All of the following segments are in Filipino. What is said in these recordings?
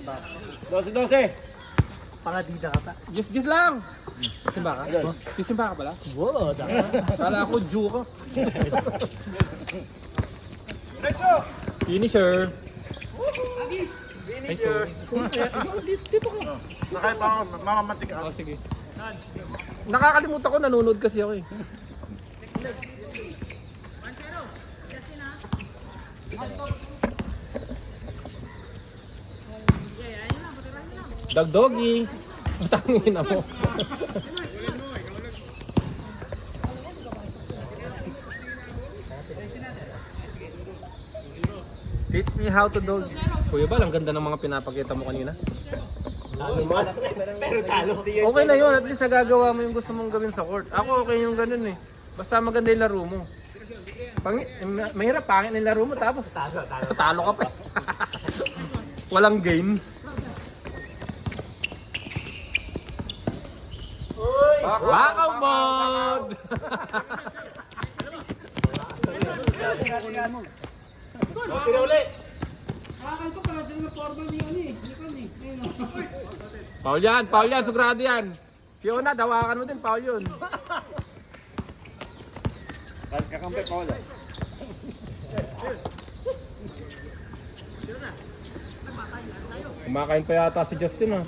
12. Pangadida ka pa. Gis lang! Simba ka? Sisimba ka pala? Wow, Kala ko Jew ka. Finisher! Finisher. Dito ka. Nakaya pa mamamantik Oh, sige. Nakakalimutan ko, nanonood kasi ako eh. Dagdogi. Tangin na mo. Teach me how to dog. Kuya Bal, ang ganda ng mga pinapakita mo kanina. Pero talo. Okay na yun, at least nagagawa mo yung gusto mong gawin sa court. Ako okay yung ganun eh. Basta maganda yung laro mo. Mahirap, pangit yung laro mo tapos talo ka pa. Walang gain. Bakaw mode! Pinauli. Paul yan, sugrado yan. Si Ona, dawakan mo din, Paul yun. Kakampi pa wala. Kumakain pa yata si Justin ah.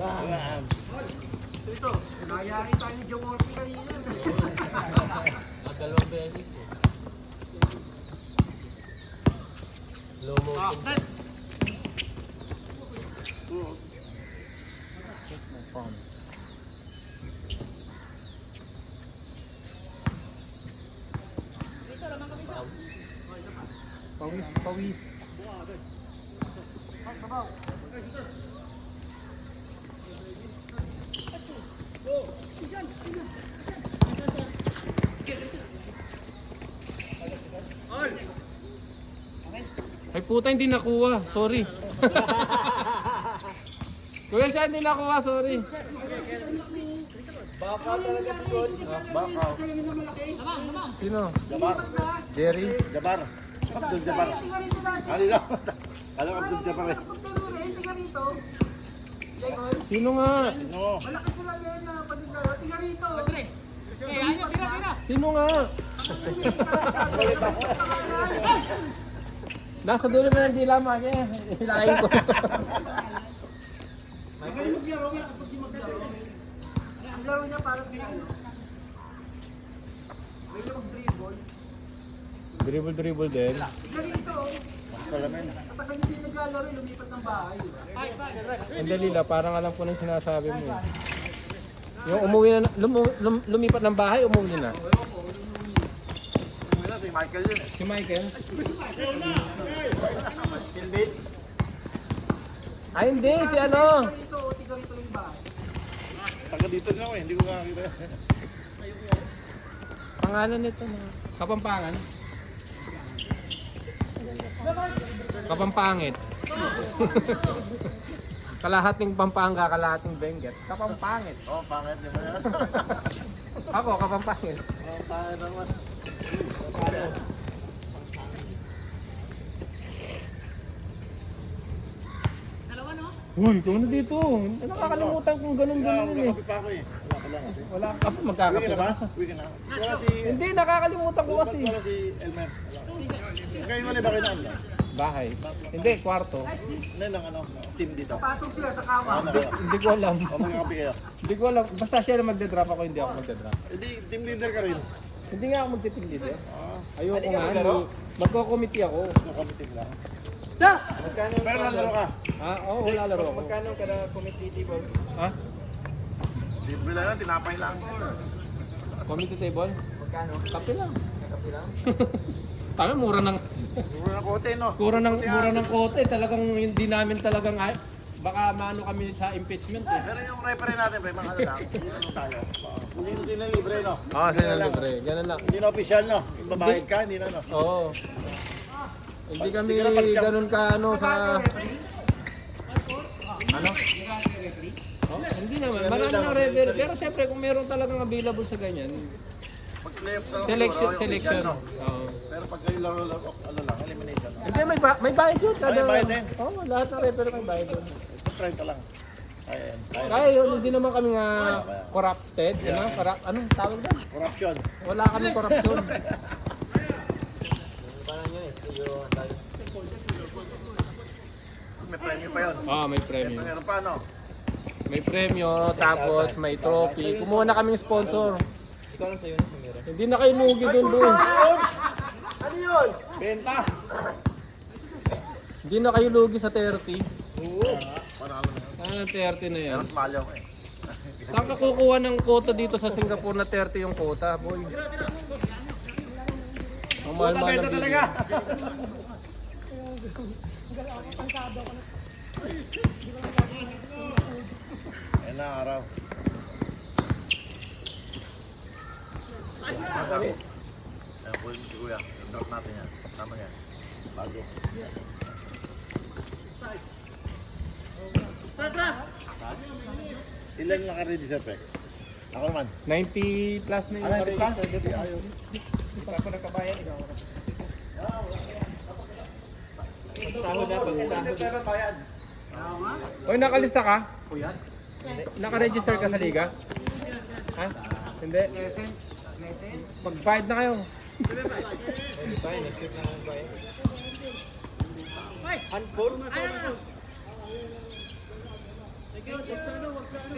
Ito, nayari tayo ni Joe Morphy kanina. Dalawang beses eh. Slow motion. Pawis. Ay puta, hindi nakuha. Sorry. Kuya siya, hindi nakuha. Sorry. Baka talaga si God. Baka. Sino? Jabar. Jerry? Jabar. Abdul Jabar. Ano lang? Alam ko Abdul Jabar eh. Sino nga? No. Sino nga? Nasa dulo na ng dila mo. Hilahin ko. Ang laro niya parang si ano. May dribble. Dribble din. Ganito. Salamin. Kapag hindi naglalaro, lumipat ng bahay. Ang dalila, parang alam ko na yung sinasabi mo. Yung umuwi na, lumipat ng bahay, umuwi na. Ano si Michael yun eh. Si Michael? Kilbit. Ay hindi, si ano? Tiga rito yung bahay. Taga dito din ako eh. Hindi ko makakita. Pangalan nito na. Kapampangan? Kapampangit. Kalahating Pampanga, kalahating Benguet. Kapampangit. Oh, pangit di ba yan? Ako, Kapampangit. Oh, pangit naman. Uy, kung ano dito? Nakakalimutan kung ganun-ganun eh. Kapi pa ako eh. Wala ka lang. Wala ka pa, Uwi ka magkakape na ba? ka. Uwi ka na. Wala si... Hindi, nakakalimutan ko kasi. Wala si Elmer. Kayo wala ba kayo na ano? Bahay. Hindi, kwarto. Ano lang ano? Team dito. Patong sila sa kama. Hindi ko alam. O magkakapi kayo. Hindi ko alam. Basta siya na magde-drop ako, hindi ako magde-drop. Hindi, team leader ka rin. Hindi nga ako magtitigil eh. Ah, Ayoko nga. Magko-committee ako. nakabitin lang. Da! Magkano Pero lalaro ka. Ah, oo, wala laro ako. Magkano kada committee table? Ha? Libre lang, tinapay lang. Committee table? Magkano? Kape lang. Kape lang? Tama, mura ng Siguro na kote, no? mura ng kote. Talagang hindi namin talagang baka maano kami sa impeachment eh. Pero yung referee natin, pre, mga ano lang. Ano tayo? Sino libre, no? Ah, sila libre. Ganun lang. Hindi na official, no? Babayad ka, hindi na, no? Oo. Hindi kami ganun ka ano sa ano? Oh, hindi naman. Marami ng referee. Pero siyempre kung meron talagang available sa ganyan, Pag playoffs na lang selection, siguro, selection. official, no? Oo. Pero pag kayo laro lang, ano lang, elimination. No? Hindi, may bayad yun. May bayad din? Oo, lahat ng referee may bayad yun. 30 lang. Ayan. Kaya yun, hindi naman kami nga corrupted. Anong tawag doon? Corruption. Wala kami korupsyon. Parang yun eh. Studio tayo. May premyo pa yun. May premyo. Meron pa, no? May premyo, tapos may trophy. Kumuha na kaming sponsor. Ikaw lang sa'yo na meron. Hindi na kayo lugi doon doon. Ano yun? Benta. Hindi na kayo lugi sa 30. Oo. Panalo na yun. 30 na yan. Pero small ako eh. Saan ka kukuha ng quota dito sa Singapore na 30 yung quota, boy? Ang mahal-mahal ng video. Ayan na, araw. Ayan po yung si Kuya. Yung drop natin yan. Tama yan. Bago. Ilan naka-ready sa pek? Ako naman. 90 plus na yung register. Ayaw. Hindi pa ako nagkabayan. Ikaw ako. Sahod na pag sahod. Oy, nakalista ka? Kuya? Naka-register ka sa liga? Ha? Hindi. Pag-fight na kayo. Tayo, next week na lang bayan. Unfold?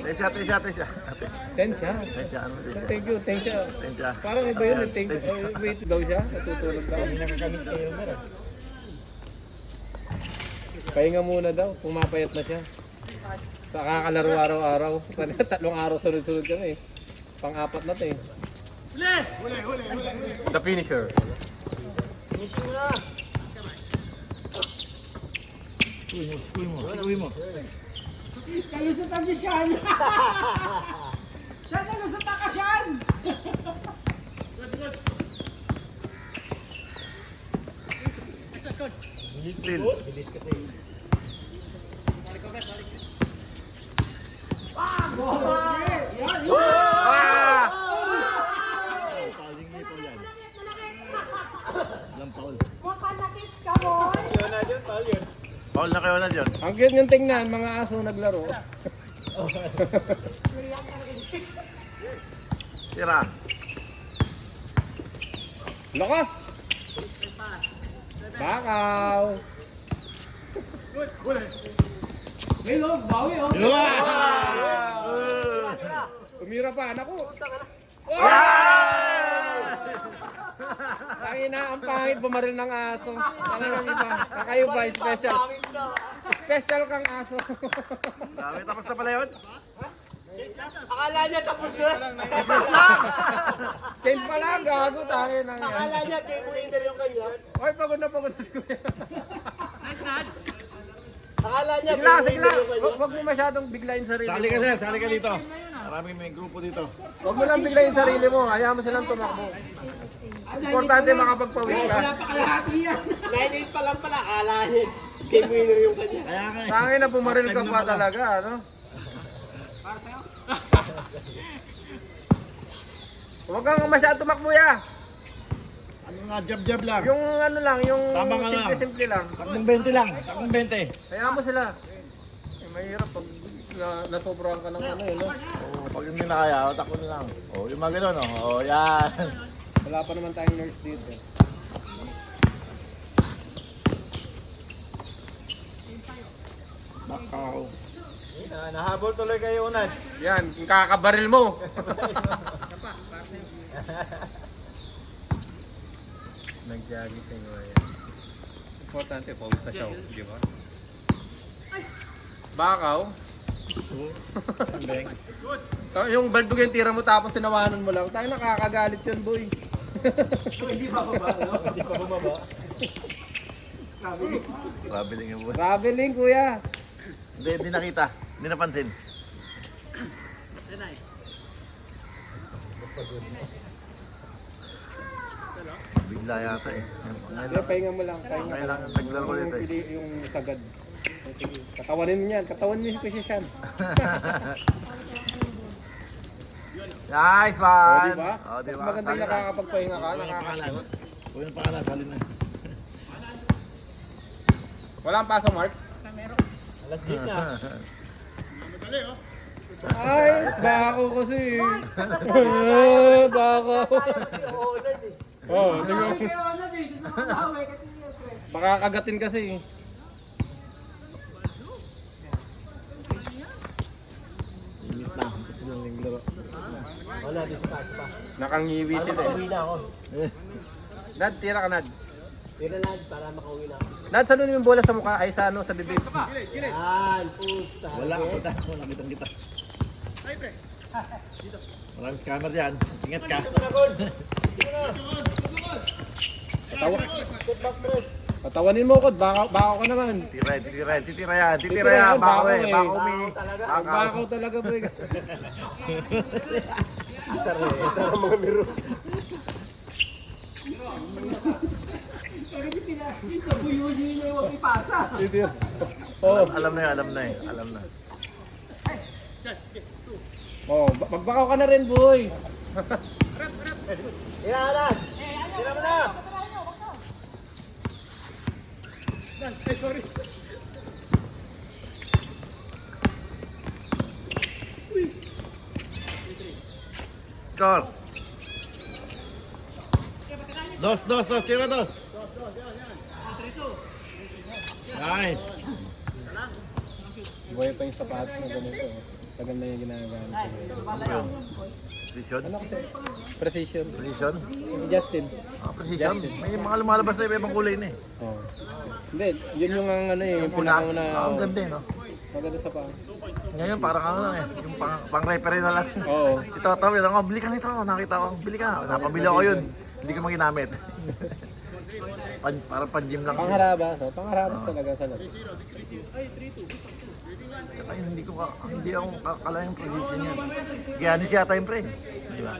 Tesya. Tensya. Ano tesya? Thank you. Tesya. Parang iba yun. Wait daw siya. Natutulog daw. Hindi nakakamiss kayo meron. Pahinga muna daw. Pumapayat na siya. Kakalaro araw-araw. 3 araw sunod-sunod kami. Pang-apat na to eh. The finisher. Finishing mo na! Sikuy mo. Kalusutan si Sean! Sean, kalusutan ka, Sean! Still. Bilis kasi. Ah! Siya na dyan, tawag yun. Paul na kayo na dyan. Ang cute niyong tingnan, mga aso naglaro. Tira. Lakas! Bakaw! May loob, bawi oh! Tumira pa, anak ko. Tangina, ang pangit bumaril ng aso. Talagang iba. Kakayo ba, special. Special kang aso. Dami, tapos na pala yun? Akala niya tapos na! Change pa lang, gago, tangin na yan. Akala niya game winner yung kanya. Oy, pagod na si Kuya. Akala niya Sige lang, game sige winner lang. yung kanya. Huwag mo masyadong biglayin sarili Sali ka mo. sir, sali ka dito. Maraming may grupo dito. Huwag mo lang biglayin sarili mo. Hayaan mo silang tumakbo. Importante makapagpawis ka. Pakalahati yan! 9-8 pa lang pala, akala niya game winner yung kanya. Kaya nga eh. Tangin na pumaril ka pa talaga, ano? Huwag kang masyadong tumakbo ya. Ano nga, jab-jab lang. Yung ano lang, yung Tama ka lang. simple-simple lang. Takbong 20 lang. Takbong 20. Hayaan mo sila. Mahirap pag nasobrahan ka ng ano, no? Oh, pag hindi na kaya, takbo na lang. Oh, yung mga ganun, oh. Oh, yan. Wala pa naman tayong nurse dito. Bakaw. Nahabol tuloy kayo unad. Yan, yung kakabaril mo. Nag-jogging sa inyo yan. Importante, pawis na siya, di ba? Bakaw. Yung baldog yung tira mo tapos tinawanan mo lang. Tayo nakakagalit yun, boy. Hindi pa ba ba? Hindi pa bumaba. Traveling yung boss. Traveling, kuya. Hindi nakita. Hindi napansin. Bigla yata eh. Hindi, pahinga mo lang. Pahinga mo Kailangan lang. naglaro ulit eh. Yung sagad. Katawanin mo yan. Katawan mo si Sean. Nice O, one! diba? Oh, diba? Maganda yung Sali na. nakakapagpahinga ka. Huwag yung pangalan. Huwag yung pangalan. Sali na. Wala ang paso, Mark? Alas 10 na. Ay, bako kasi. Bako. Si Onad eh. Oh, sige. Baka kagatin kasi. Wala, di pa. Nakangiwi Para sila makauwi eh. na ako. Nad, tira ka Nad. Tira lang, para makauwi na ako. Nad, saan nun yung bola sa mukha? Ay, sa ano, sa bibig. Yan, puta. Wala kitang kita. Maraming scammer dyan. Ingat ka. Patawanin mo ko, bako ka naman. Titira yan. Bako eh. Bako mi. Bakaw talaga bro. Isar ang mga miro. Oh, Alam na. oh, magbakaw ka na rin, boy. Tira na! Tira mo na! Score. Dos. Tira dos. Nice. Boy, pa yung sapatos na ganito. Tagal na yung ginagamit. Precision. Precision. Precision. Justin. Precision. May mga lumalabas na ibang kulay na eh. Oh. Hindi, yun yung ano eh, yung pinakauna. Ang ganda eh, no? Maganda sa pa. Ngayon parang ano lang eh. Yung pang-referee na lang. Oo. Si Toto, bili ka nito. Nakita ko. Bili ka. Napabili ako yun. Hindi ko maginamit. Parang pan-gym lang. Pangharabas, so pangharabas talaga sa loob. Tsaka yun, hindi ako kakala yung position niya. Giannis yata yung pre. Di ba?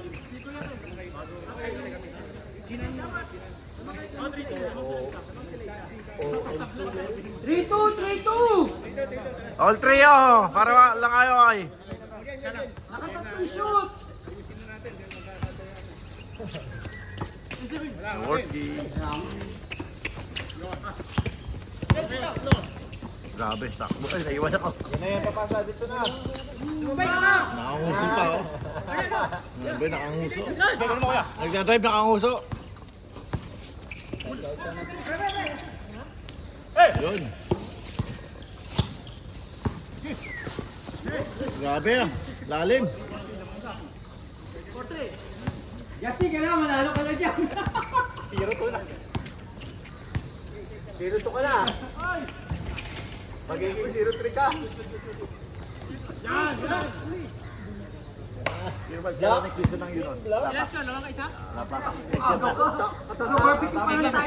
All three oh! Para lang kayo ay. Jaworski. Grabe, takbo. Ay, naiwan ako. Yan na yan, papasa dito na. Nakanguso pa oh. Grabe, nakanguso. Nagdadrive, nakanguso. Yun. Grabe ah. Lalim. Justin, kailangan manalo ka na dyan. 0-2 ka na. Magiging 0-3 ka. Sino ba kaya next season ng Euros?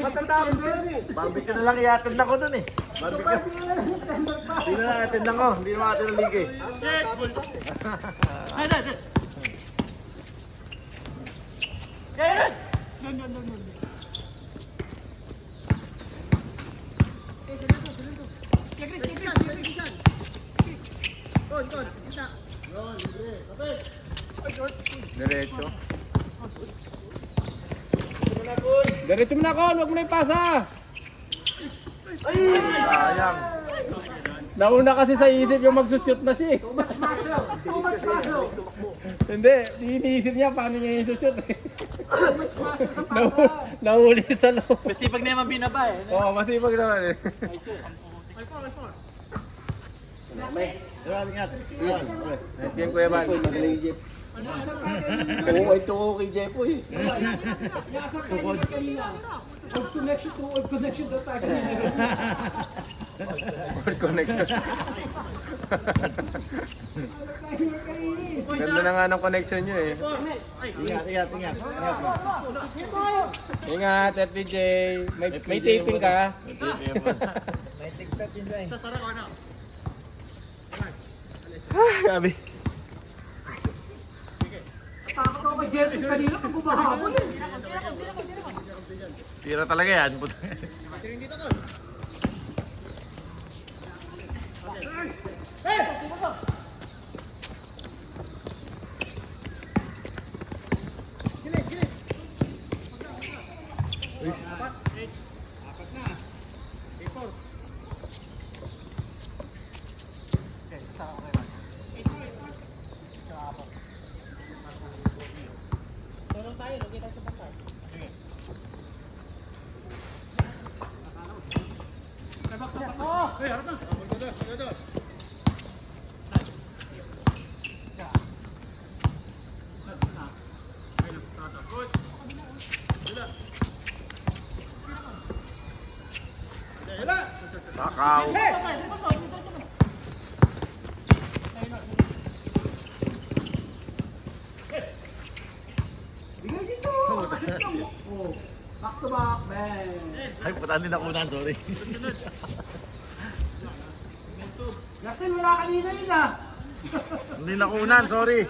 Matatapos lang eh. Barbecue na lang i-attend ako dun eh. Barbecue. Hindi na lang i-attend ako. Hindi na makatid ng liga eh. Diretso. Diretso mo na kon, wag mo na ipasa. Sayang. Nauna kasi sa isip yung magsushoot na siya. Hindi, iniisip niya paano niya yung sushoot eh. Nahuli sa loob. Masipag na yung binaba eh. Oo, masipag naman eh. Ingat. Nice game Kuya Bal. Magaling Jeff. Oo, ito ko kay Jeff eh. Good connection. Ganda na nga ng connection nyo eh. Ingat. Ingat, FPJ. May taping ka. May TikTok yun dyan. Gabi. Tira talaga yan. Takaw. Back to back, bang! Ay, puta, hindi nakunan, sorry. Justin, wala kanina yun ah! Hindi nakunan, sorry.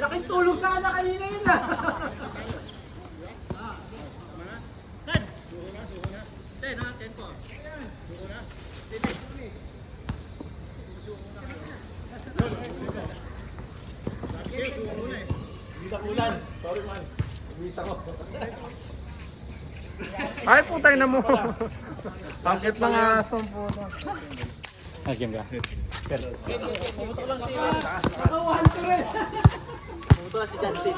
Laking tulong sana kanina yun ah! Hindi nakunan. Sorry, man. Umis ako. Ay, putay na mo! Bakit mga asong puto? Puto na si Justin.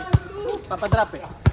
Papadrop eh.